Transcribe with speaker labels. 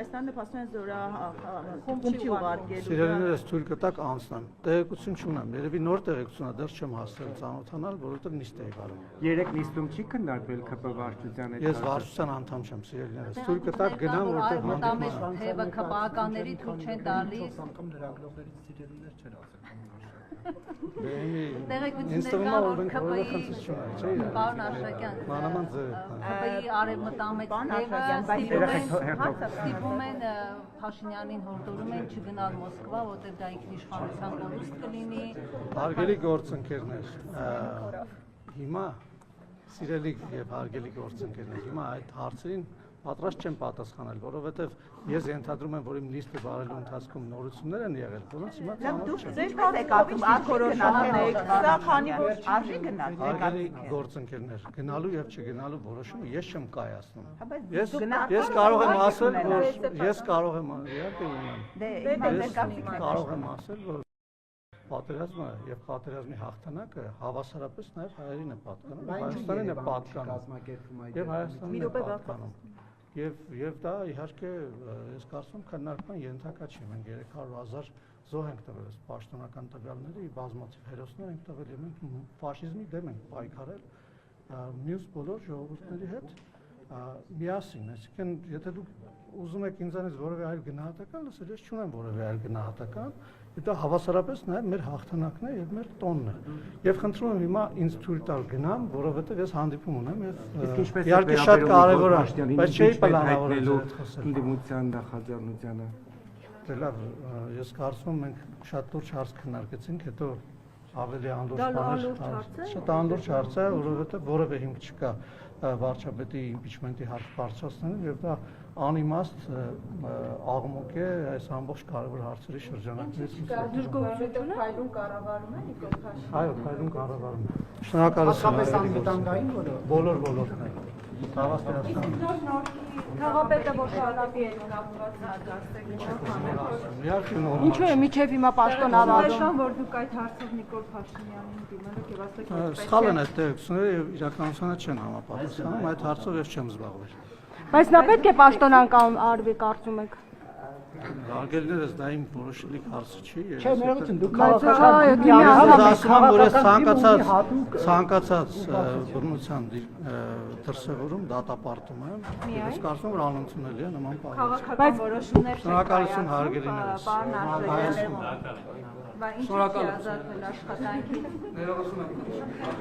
Speaker 1: Հայաստանը փաստորեն զորա խումբի ուղարկել։
Speaker 2: Սիրելիներս թույլ կտակ անցնեմ։ Տեղեկություն չունեմ, երևի նոր տեղեկությունա դեռ չեմ հասել ծանոթանալ, որովհետև նիստ էի վարում։
Speaker 3: Երեք նիստում չի քննարկվել ԿՊ վարչության հետ։
Speaker 2: Ես վարչության անդամ չեմ, սիրելիներս։ Թույլ կտակ գնամ, որովհետև
Speaker 4: մտամեջ թեվը ԿՊԱ-ականների թույլ չեն տալիս։
Speaker 5: Անգամ լրագրողներից սիրելիներ չեն ասել։
Speaker 4: Տեղեկություններ կան, որ ԿՊ-ի պարոն Աշակյան,
Speaker 2: մանավանդ
Speaker 4: ԿՊ-ի արևմտամեջ թևը ստիպում են Փաշինյանին հորդորում են չգնալ Մոսկվա, որտեղ դա ինքնիշխանության կորուստ կլինի։
Speaker 2: Հարգելի գործընկերներ, հիմա սիրելի եւ հարգելի գործընկերներ, հիմա այդ հարցերին պատրաստ չեմ պատասխանել, որովհետև ես ենթադրում եմ, որ իմ նիստը վարելու ընթացքում նորություններ են եղել, որոնց հիմա ծանոթ չեմ։
Speaker 1: Ձեր կողմից ակորոշանեք, սա քանի որ արժի գնալ։
Speaker 2: Հարգելի գործընկերներ, գնալու եւ չգնալու որոշումը ես չեմ կայացնում։ Ես կարող եմ ասել, որ ես կարող եմ կարող եմ ասել, որ պատերազմը եւ պատերազմի հաղթանակը հավասարապես նաեւ հայերին է պատկանում, Հայաստանին է պատկանում եւ Հայաստանին է պատկանում։ Եվ դա իհարկե ես կարծում քննարկման ենթակա չի, մենք 300,000 զոհ ենք տվել, պաշտոնական տվյալների բազմաթիվ հերոսներ ենք տվել եւ մենք ֆաշիզմի դեմ ենք պայքարել մյուս բոլոր ժողովուրդների հետ միասին, այսինքն եթե դուք ուզում եք ինձանից որևէ այլ գնահատական լսել, ես չունեմ որևէ այլ գնահատական, դա հավասարապես նաև մեր հաղթանակն է եւ մեր տոնն է։ Եվ խնդրում եմ հիմա ինձ թույլ տալ գնամ, որովհետեւ ես հանդիպում ունեմ եւ իհարկե շատ կարեւոր է, բայց չէի պլանավորել
Speaker 3: ընդդիմության նախաձեռնությանը։
Speaker 2: Դե լավ, ես կարծում եմ մենք շատ լուրջ հարց քննարկեցինք, հետո ավելի անդորջ բաներ, շատ անդորջ հարց է, որովհետեւ որևէ հիմք չկա վարչապետի իմպիչմենտի հարց բարձրացնելու եւ դա անիմաստ աղմուկ է այս ամբողջ կարևոր հարցերի շրջանակներից։
Speaker 1: Դժգոհություն հայրուն կառավարում է Նիկոլ Փաշինյանը։
Speaker 2: Այո, հայրուն կառավարում է։ Շնորհակալություն
Speaker 5: անվտանգային
Speaker 2: բոլոր ոլորտներ։
Speaker 1: Քաղաքապետը որ շարադի է կապված
Speaker 2: Ինչու
Speaker 1: է միջև հիմա պաշտոնավարում որ դուք այդ հարցով Նիկոլ Փաշինյանին դիմել եք եւ ասեք որ
Speaker 2: սխալ են այդ տեղեկությունները եւ իրականությանը չեն համապատասխանում, այդ հարցով ես չեմ զբաղվել։
Speaker 1: Բայց նա պետք է պաշտոնական արվի կարծում եք։
Speaker 2: Հարգելիներս դա իմ որոշելիք հարցը չի։
Speaker 5: Չէ, մեղություն դուք
Speaker 2: քաղաքական ասում եմ, որ ես ցանկացած բռնության դրսևորում դատապարտում եմ։ Ես կարծում եմ, որ անընդունելի է նման բան։
Speaker 1: Քաղաքական որոշումներ
Speaker 2: Շնորհակալություն հարգելիներս։
Speaker 1: Շնորհակալություն։ Բայց ինչ է ազատվել աշխատանքից։
Speaker 2: Ներողություն եք։